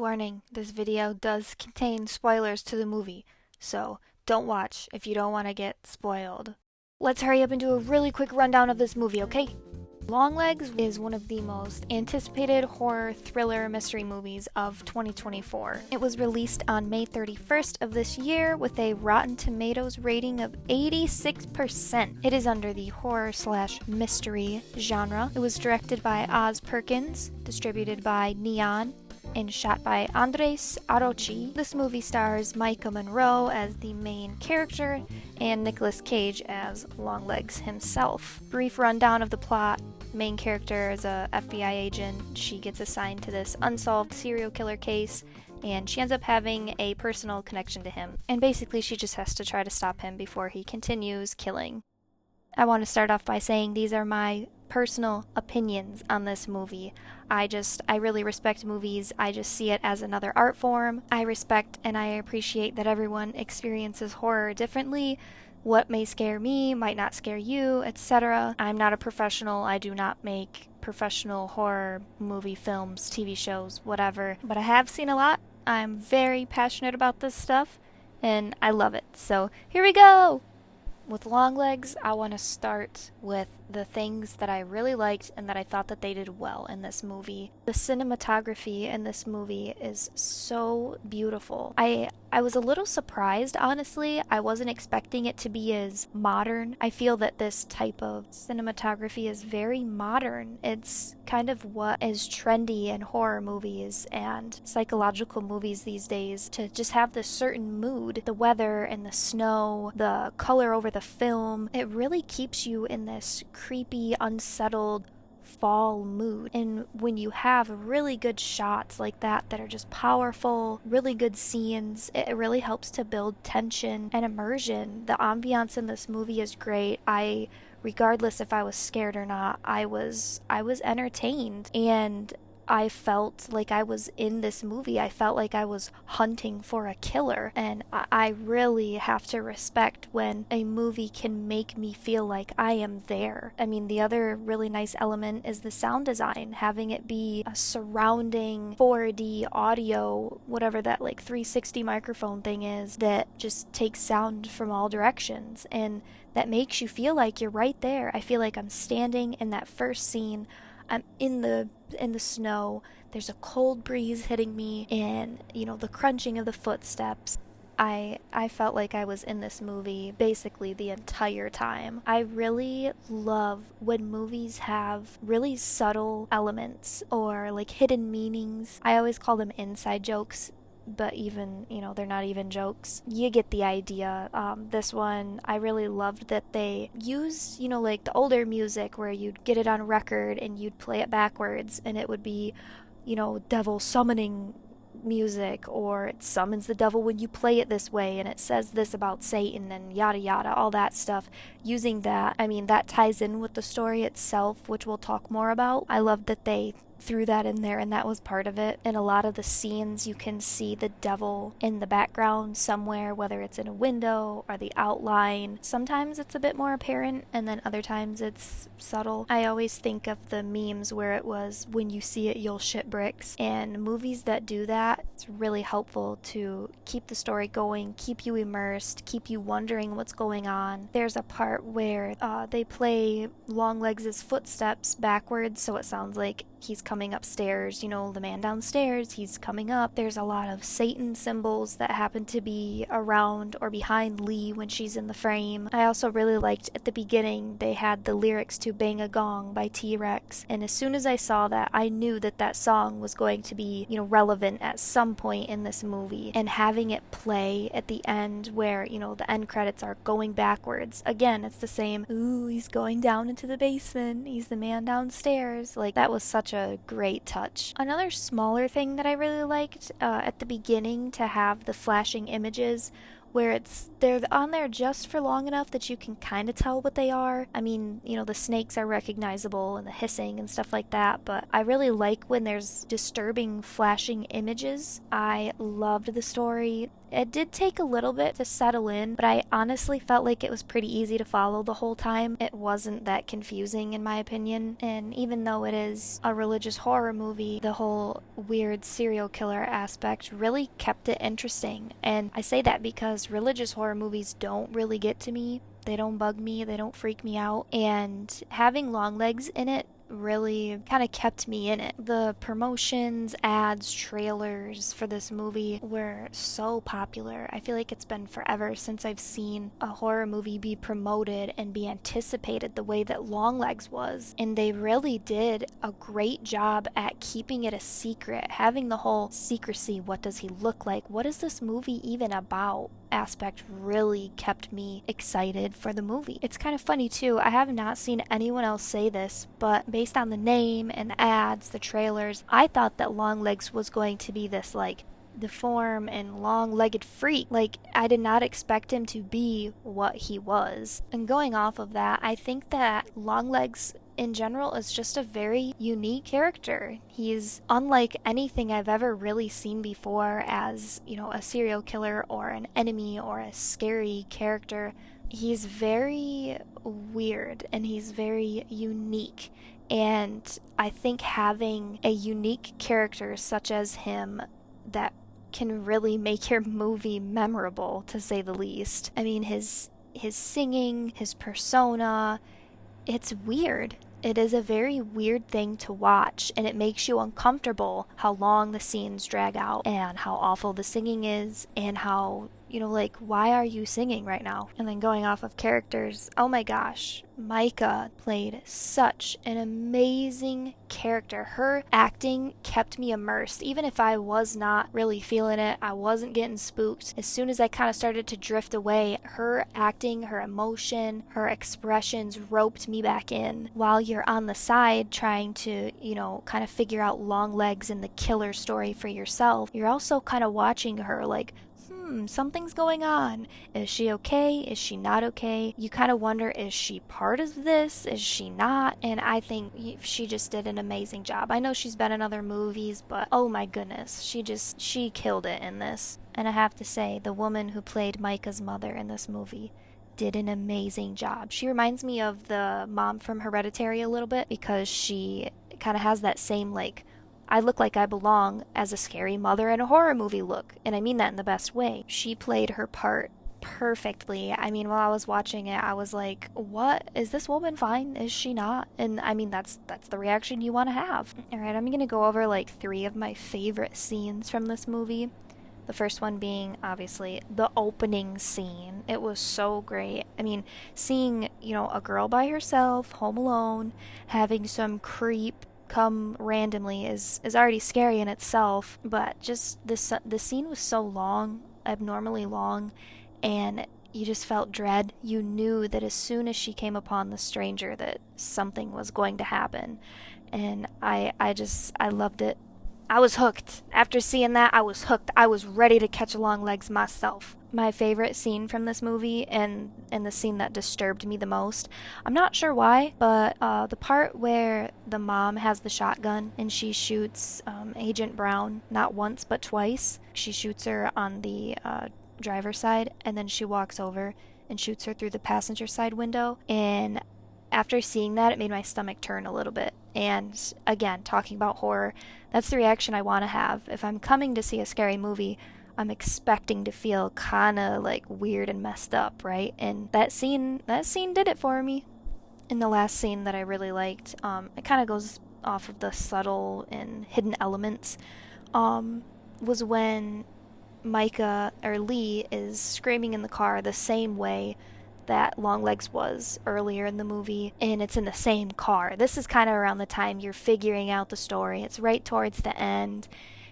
Warning, this video does contain spoilers to the movie, so don't watch if you don't want to get spoiled. Let's hurry up and do a really quick rundown of this movie, okay? Longlegs is one of the most anticipated horror thriller mystery movies of 2024. It was released on May 31st of this year with a Rotten Tomatoes rating of 86%. It is under the horror/mystery genre. It was directed by Oz Perkins, distributed by Neon, and shot by Andres Arochi. This movie stars Micah Monroe as the main character and Nicolas Cage as Longlegs himself. Brief rundown of the plot. Main character is a FBI agent. She gets assigned to this unsolved serial killer case, and she ends up having a personal connection to him. And basically she just has to try to stop him before he continues killing. I want to start off by saying these are my personal opinions on this movie. I really respect movies. I just see it as another art form. I respect and I appreciate that everyone experiences horror differently. What may scare me might not scare you, etc. I'm not a professional. I do not make professional horror movie films, TV shows, whatever. But I have seen a lot. I'm very passionate about this stuff, and I love it. So here we go! With Longlegs, I want to start with the things that I really liked and that I thought that they did well in this movie. The cinematography in this movie is so beautiful. I was a little surprised, honestly. I wasn't expecting it to be as modern. I feel that this type of cinematography is very modern. It's kind of what is trendy in horror movies and psychological movies these days, to just have this certain mood. The weather and the snow, the color over the film, it really keeps you in this creepy, unsettled fall mood. And when you have really good shots like that are just powerful, really good scenes, it really helps to build tension and immersion. The ambiance in this movie is great. Regardless if I was scared or not, I was entertained, and I felt like I was in this movie. I felt like I was hunting for a killer, and I really have to respect when a movie can make me feel like I am there. I mean, the other really nice element is the sound design, having it be a surrounding 4D audio, whatever that like 360 microphone thing is, that just takes sound from all directions, and that makes you feel like you're right there. I feel like I'm standing in that first scene. I'm in the snow. There's a cold breeze hitting me, and the crunching of the footsteps. I felt like I was in this movie basically the entire time. I really love when movies have really subtle elements or like hidden meanings. I always call them inside jokes, but even, they're not even jokes. You get the idea. This one, I really loved that they used, like the older music where you'd get it on record and you'd play it backwards, and it would be, devil summoning music, or it summons the devil when you play it this way, and it says this about Satan, and yada yada, all that stuff. Using that, that ties in with the story itself, which we'll talk more about. I love that they threw that in there, and that was part of it. In a lot of the scenes, you can see the devil in the background somewhere, whether it's in a window or the outline. Sometimes it's a bit more apparent, and then other times it's subtle. I always think of the memes where it was, when you see it, you'll shit bricks. And movies that do that, it's really helpful to keep the story going, keep you immersed, keep you wondering what's going on. There's a part where they play Longlegs' footsteps backwards, so it sounds like he's coming upstairs, the man downstairs, he's coming up. There's a lot of Satan symbols that happen to be around or behind Lee when she's in the frame. I also really liked at the beginning, they had the lyrics to Bang a Gong by T-Rex, and as soon as I saw that, I knew that that song was going to be, relevant at some point in this movie. And having it play at the end where, the end credits are going backwards. Again, it's the same, ooh, he's going down into the basement, he's the man downstairs. Like, that was such a great touch. Another smaller thing that I really liked at the beginning, to have the flashing images where they're on there just for long enough that you can kind of tell what they are. The snakes are recognizable and the hissing and stuff like that, but I really like when there's disturbing flashing images. I loved the story. It did take a little bit to settle in, but I honestly felt like it was pretty easy to follow the whole time. It wasn't that confusing, in my opinion. And even though it is a religious horror movie, the whole weird serial killer aspect really kept it interesting. And I say that because religious horror movies don't really get to me. They don't bug me, they don't freak me out. And having Longlegs in it really kind of kept me in it. The promotions, ads, trailers for this movie were so popular. I feel like it's been forever since I've seen a horror movie be promoted and be anticipated the way that Longlegs was. And they really did a great job at keeping it a secret, having the whole secrecy, what does he look like, what is this movie even about, aspect really kept me excited for the movie. It's kind of funny too, I have not seen anyone else say this, but based on the name and the ads, the trailers, I thought that Longlegs was going to be this like deformed and long-legged freak. Like, I did not expect him to be what he was. And going off of that, I think that Longlegs in general is just a very unique character. He's unlike anything I've ever really seen before as, a serial killer or an enemy or a scary character. He's very weird and he's very unique. And I think having a unique character such as him that can really make your movie memorable, to say the least. I mean, his singing, his persona, it's weird. It is a very weird thing to watch, and it makes you uncomfortable how long the scenes drag out, and how awful the singing is, and how, like, why are you singing right now? And then going off of characters, oh my gosh, Micah played such an amazing character. Her acting kept me immersed. Even if I was not really feeling it, I wasn't getting spooked. As soon as I kind of started to drift away, her acting, her emotion, her expressions roped me back in. While you're on the side trying to, kind of figure out Longlegs and the killer story for yourself, you're also kind of watching her like, something's going on. Is she okay? Is she not okay? You kind of wonder, is she part of this? Is she not? And I think she just did an amazing job. I know she's been in other movies, but oh my goodness, she killed it in this. And I have to say, the woman who played Micah's mother in this movie did an amazing job. She reminds me of the mom from Hereditary a little bit, because she kind of has that same, like, I look like I belong as a scary mother in a horror movie look, and I mean that in the best way. She played her part perfectly. I mean, while I was watching it, I was like, what? Is this woman fine? Is she not? And I mean, that's the reaction you want to have. Alright, I'm gonna go over like 3 of my favorite scenes from this movie. The first one being, obviously, the opening scene. It was so great. I mean, seeing, a girl by herself, home alone, having some creep come randomly is already scary in itself, but just the scene was so long, abnormally long, and you just felt dread. You knew that as soon as she came upon the stranger that something was going to happen, and I loved it. I was hooked. After seeing that, I was hooked. I was ready to catch Longlegs myself. My favorite scene from this movie, and the scene that disturbed me the most, I'm not sure why, but the part where the mom has the shotgun and she shoots Agent Brown not once but twice. She shoots her on the driver's side, and then she walks over and shoots her through the passenger side window. And after seeing that, it made my stomach turn a little bit. And again, talking about horror, that's the reaction I want to have. If I'm coming to see a scary movie, I'm expecting to feel kind of like weird and messed up, right? And that scene did it for me. And the last scene that I really liked, it kind of goes off of the subtle and hidden elements, was when Micah, or Lee, is screaming in the car the same way that Longlegs was earlier in the movie, and it's in the same car. This is kind of around the time you're figuring out the story. It's right towards the end.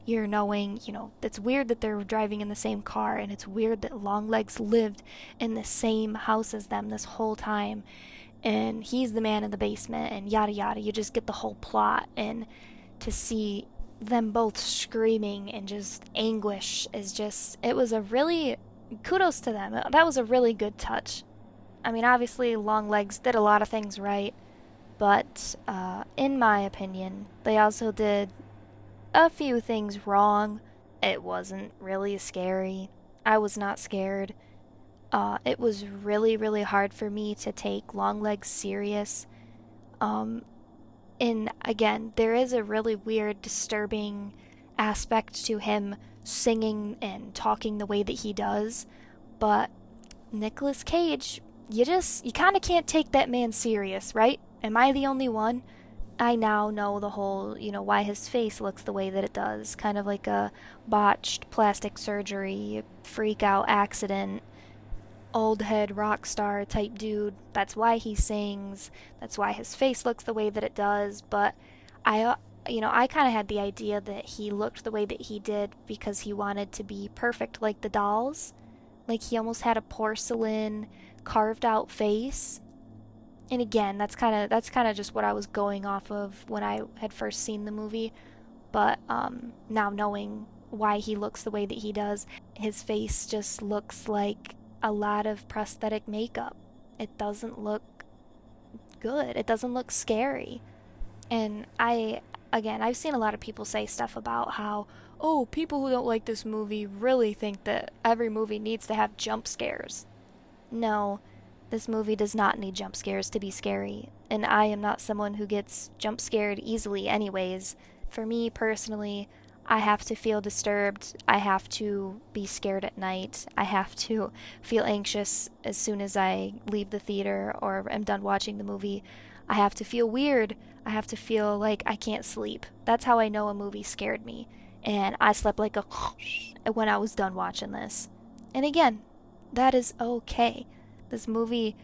You're knowing, it's weird that they're driving in the same car, and it's weird that Longlegs lived in the same house as them this whole time, and he's the man in the basement, and yada yada. You just get the whole plot, and to see them both screaming and just anguish is just, it was a really, kudos to them. That was a really good touch. I mean, obviously, Longlegs did a lot of things right, but in my opinion, they also did a few things wrong. It wasn't really scary. I was not scared. It was really, really hard for me to take Longlegs serious. Um, and again, there is a really weird, disturbing aspect to him singing and talking the way that he does. But Nicolas Cage, you kind of can't take that man serious, right? Am I the only one? I now know the whole, why his face looks the way that it does. Kind of like a botched plastic surgery, freak out accident, old head rock star type dude. That's why he sings. That's why his face looks the way that it does. But I kind of had the idea that he looked the way that he did because he wanted to be perfect like the dolls. Like he almost had a porcelain carved out face. And again, that's kind of just what I was going off of when I had first seen the movie. But now knowing why he looks the way that he does, his face just looks like a lot of prosthetic makeup. It doesn't look good. It doesn't look scary. And I've seen a lot of people say stuff about how, oh, people who don't like this movie really think that every movie needs to have jump scares. No, this movie does not need jump scares to be scary, and I am not someone who gets jump scared easily, anyways. For me personally, I have to feel disturbed. I have to be scared at night. I have to feel anxious as soon as I leave the theater or am done watching the movie. I have to feel weird. I have to feel like I can't sleep. That's how I know a movie scared me. And I slept like a when I was done watching this. And again, that is okay. This movie,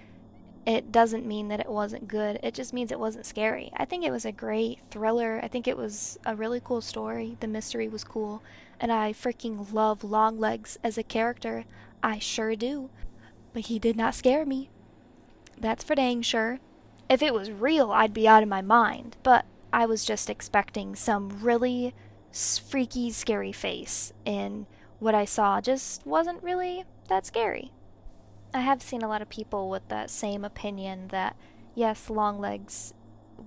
it doesn't mean that it wasn't good. It just means it wasn't scary. I think it was a great thriller. I think it was a really cool story. The mystery was cool. And I freaking love Longlegs as a character. I sure do. But he did not scare me. That's for dang sure. If it was real, I'd be out of my mind. But I was just expecting some really freaky, scary face. And what I saw just wasn't really that scary. I have seen a lot of people with that same opinion that, yes, Longlegs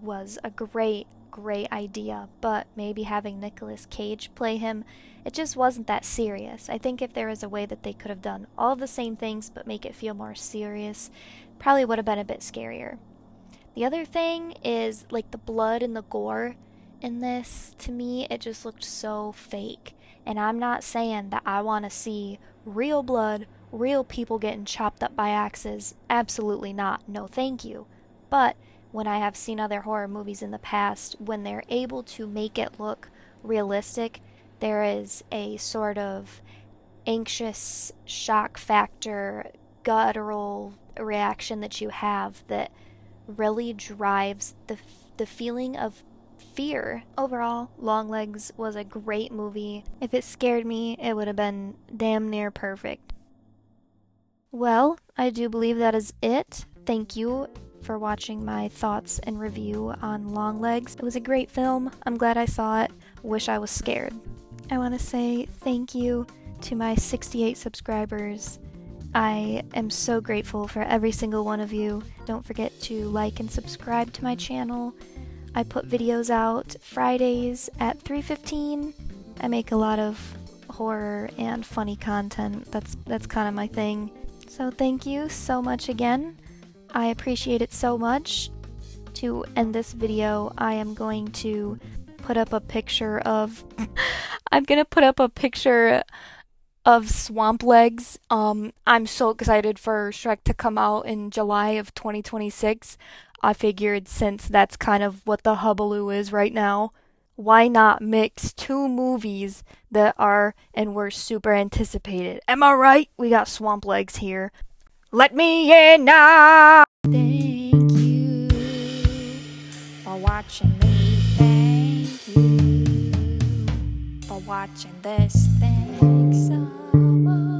was a great, great idea, but maybe having Nicolas Cage play him, it just wasn't that serious. I think if there was a way that they could have done all the same things but make it feel more serious, probably would have been a bit scarier. The other thing is, like, the blood and the gore in this, to me, it just looked so fake. And I'm not saying that I want to see real blood, real people getting chopped up by axes. Absolutely not. No, thank you. But when I have seen other horror movies in the past, when they're able to make it look realistic, there is a sort of anxious shock factor, guttural reaction that you have that really drives the feeling of fear. Overall, Longlegs was a great movie. If it scared me, it would have been damn near perfect. Well, I do believe that is it. Thank you for watching my thoughts and review on Longlegs. It was a great film. I'm glad I saw it. Wish I was scared. I want to say thank you to my 68 subscribers. I am so grateful for every single one of you. Don't forget to like and subscribe to my channel. I put videos out Fridays at 3:15. I make a lot of horror and funny content. That's kind of my thing. So thank you so much again. I appreciate it so much. To end this video, I am going to put up a picture of Swamp Legs. I'm so excited for Shrek to come out in July of 2026. I figured since that's kind of what the hullabaloo is right now, why not mix two movies that are and were super anticipated? Am I right? We got Swamp Legs here. Let me in now! Thank you for watching me. Thank you for watching this. Thanks so much.